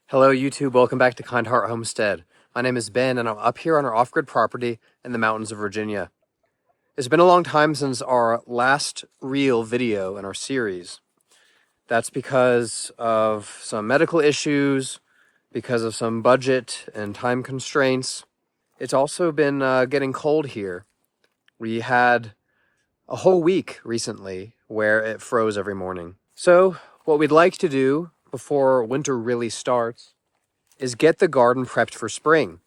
Hello YouTube, welcome back to Kind Heart Homestead. My name is Ben and I'm up here on our off-grid property in the mountains of Virginia. It's been a long time since our last real video in our series. That's because of some medical issues, because of some budget and time constraints. It's also been getting cold here. We had a whole week recently where it froze every morning. So what we'd like to do before winter really starts is get the garden prepped for spring.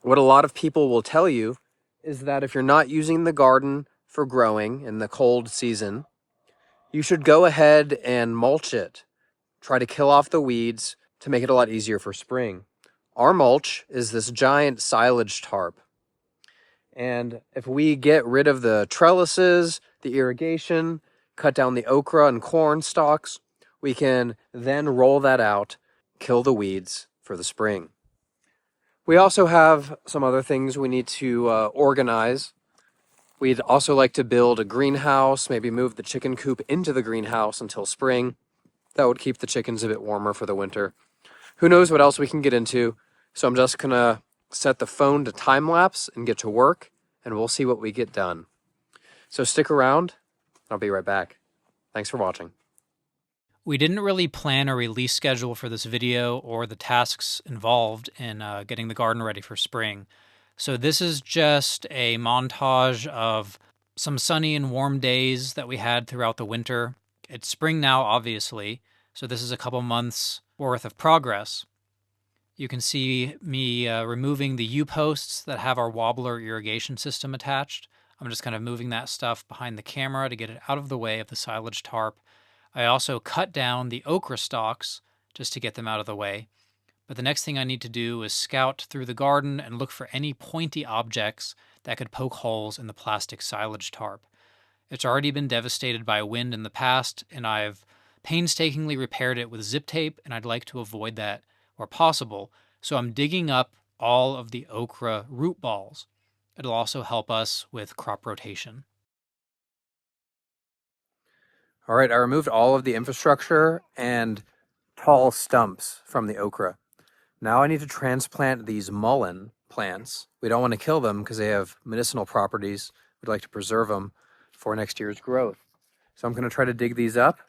What a lot of people will tell you is that if you're not using the garden for growing in the cold season, you should go ahead and mulch it. Try to kill off the weeds to make it a lot easier for spring. Our mulch is this giant silage tarp. And if we get rid of the trellises, the irrigation, cut down the okra and corn stalks, we can then roll that out, kill the weeds for the spring. We also have some other things we need to organize. We'd also like to build a greenhouse, maybe move the chicken coop into the greenhouse until spring. That would keep the chickens a bit warmer for the winter. Who knows what else we can get into. So I'm just gonna set the phone to time lapse and get to work, and we'll see what we get done. So stick around, I'll be right back. Thanks for watching. We didn't really plan a release schedule for this video or the tasks involved in getting the garden ready for spring. So this is just a montage of some sunny and warm days that we had throughout the winter. It's spring now, obviously, so this is a couple months worth of progress. You can see me removing the U-posts that have our wobbler irrigation system attached. I'm just kind of moving that stuff behind the camera to get it out of the way of the silage tarp. I also cut down the okra stalks just to get them out of the way. But the next thing I need to do is scout through the garden and look for any pointy objects that could poke holes in the plastic silage tarp. It's already been devastated by wind in the past, and I've painstakingly repaired it with zip tape, and I'd like to avoid that where possible. So I'm digging up all of the okra root balls. It'll also help us with crop rotation. All right, I removed all of the infrastructure and tall stumps from the okra. Now I need to transplant these mullein plants. We don't want to kill them because they have medicinal properties. We'd like to preserve them for next year's growth. So I'm going to try to dig these up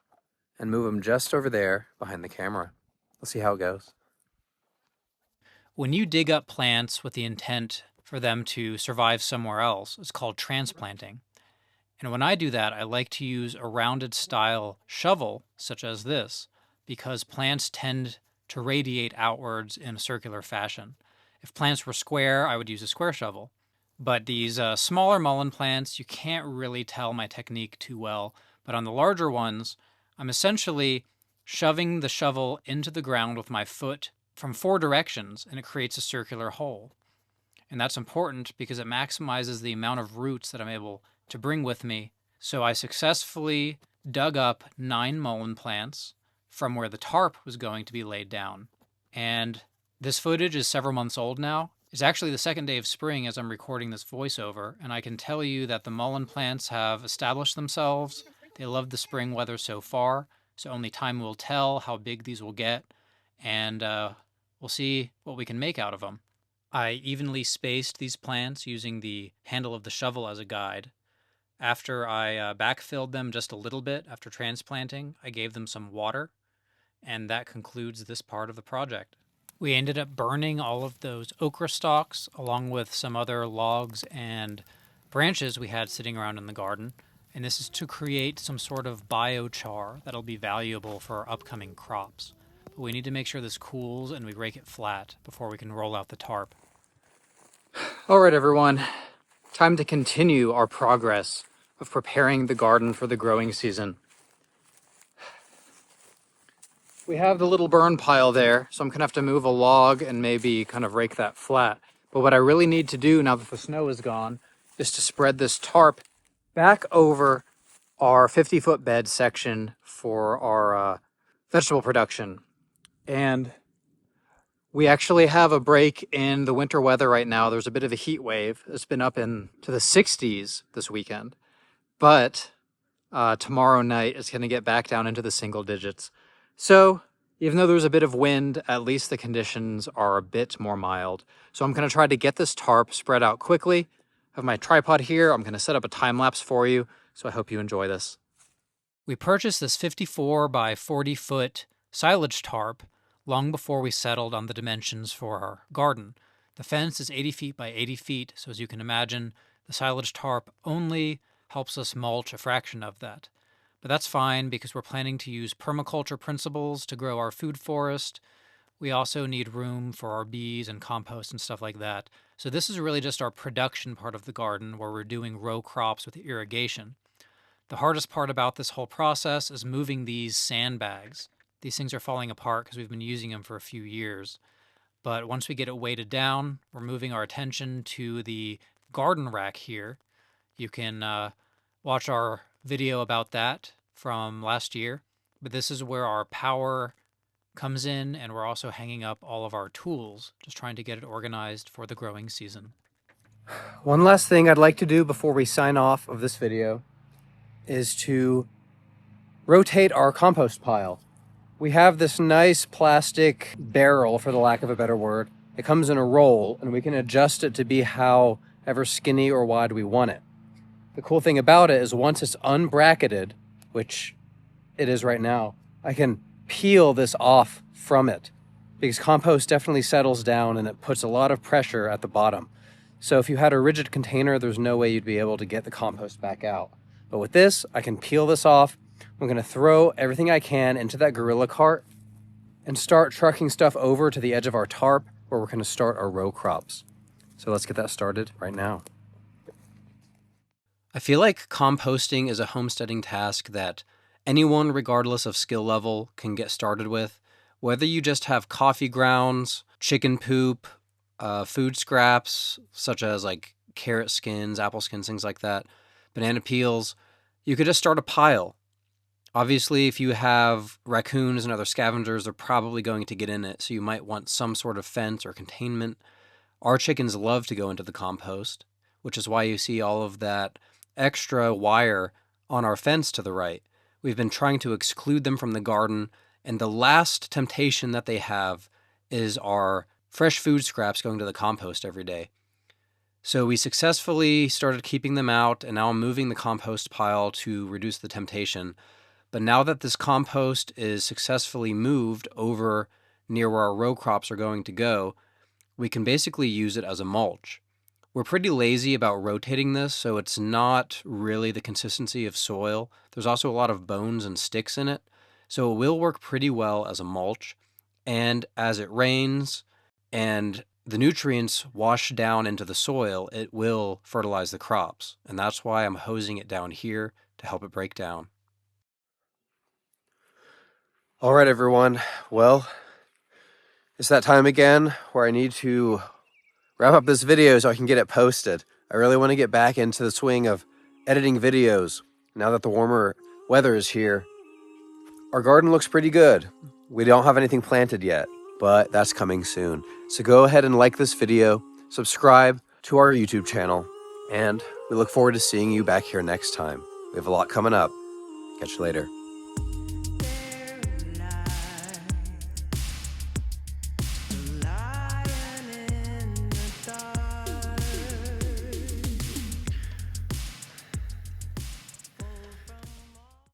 and move them just over there behind the camera. Let's see how it goes. When you dig up plants with the intent for them to survive somewhere else, it's called transplanting. And when I do that, I like to use a rounded style shovel, such as this, because plants tend to radiate outwards in a circular fashion. If plants were square, I would use a square shovel. But these smaller mullein plants, you can't really tell my technique too well. But on the larger ones, I'm essentially shoving the shovel into the ground with my foot from 4 directions, and it creates a circular hole. And that's important because it maximizes the amount of roots that I'm able to bring with me. So I successfully dug up 9 mullein plants from where the tarp was going to be laid down. And this footage is several months old now. It's actually the second day of spring as I'm recording this voiceover, and I can tell you that the mullein plants have established themselves. They love the spring weather so far, so only time will tell how big these will get, and we'll see what we can make out of them. I evenly spaced these plants using the handle of the shovel as a guide. After I backfilled them just a little bit after transplanting, I gave them some water, and that concludes this part of the project. We ended up burning all of those okra stalks along with some other logs and branches we had sitting around in the garden, and this is to create some sort of biochar that'll be valuable for our upcoming crops. But we need to make sure this cools and we rake it flat before we can roll out the tarp. All right, everyone. Time to continue our progress of preparing the garden for the growing season. We have the little burn pile there, so I'm gonna have to move a log and maybe kind of rake that flat. But what I really need to do now that the snow is gone is to spread this tarp back over our 50-foot bed section for our vegetable production. And we actually have a break in the winter weather right now. There's a bit of a heat wave. It's been up into the 60s this weekend. But tomorrow night it's going to get back down into the single digits. So Even though there's a bit of wind, at least the conditions are a bit more mild. So I'm going to try to get this tarp spread out quickly. I have my tripod here. I'm going to set up a time lapse for you, so I hope you enjoy this. We purchased this 54 by 40 foot silage tarp long before we settled on the dimensions for our garden. The fence is 80 feet by 80 feet, so as you can imagine, the silage tarp only helps us mulch a fraction of that. But that's fine because we're planning to use permaculture principles to grow our food forest. We also need room for our bees and compost and stuff like that. So this is really just our production part of the garden where we're doing row crops with irrigation. The hardest part about this whole process is moving these sandbags. These things are falling apart because we've been using them for a few years. But once we get it weighted down, we're moving our attention to the garden rack here. You can watch our video about that from last year. But this is where our power comes in, and we're also hanging up all of our tools, just trying to get it organized for the growing season. One last thing I'd like to do before we sign off of this video is to rotate our compost pile. We have this nice plastic barrel, for the lack of a better word. It comes in a roll, and we can adjust it to be however skinny or wide we want it. The cool thing about it is once it's unbracketed, which it is right now, I can peel this off from it because compost definitely settles down and it puts a lot of pressure at the bottom. So if you had a rigid container, there's no way you'd be able to get the compost back out. But with this, I can peel this off. I'm going to throw everything I can into that gorilla cart and start trucking stuff over to the edge of our tarp where we're going to start our row crops. So let's get that started right now. I feel like composting is a homesteading task that anyone, regardless of skill level, can get started with. Whether you just have coffee grounds, chicken poop, food scraps, such as like carrot skins, apple skins, things like that, banana peels, you could just start a pile. Obviously, if you have raccoons and other scavengers, they're probably going to get in it, so you might want some sort of fence or containment. Our chickens love to go into the compost, which is why you see all of that extra wire on our fence to the right. We've been trying to exclude them from the garden, and the last temptation that they have is our fresh food scraps going to the compost every day. So we successfully started keeping them out, and now I'm moving the compost pile to reduce the temptation. But now that this compost is successfully moved over near where our row crops are going to go, we can basically use it as a mulch. We're pretty lazy about rotating this, so it's not really the consistency of soil. There's also a lot of bones and sticks in it, so it will work pretty well as a mulch. And as it rains and the nutrients wash down into the soil, it will fertilize the crops. And that's why I'm hosing it down here to help it break down. All right, everyone. Well, it's that time again where I need to wrap up this video so I can get it posted. I really want to get back into the swing of editing videos now that the warmer weather is here. Our garden looks pretty good. We don't have anything planted yet, but that's coming soon. So go ahead and like this video, subscribe to our YouTube channel, and we look forward to seeing you back here next time. We have a lot coming up. Catch you later.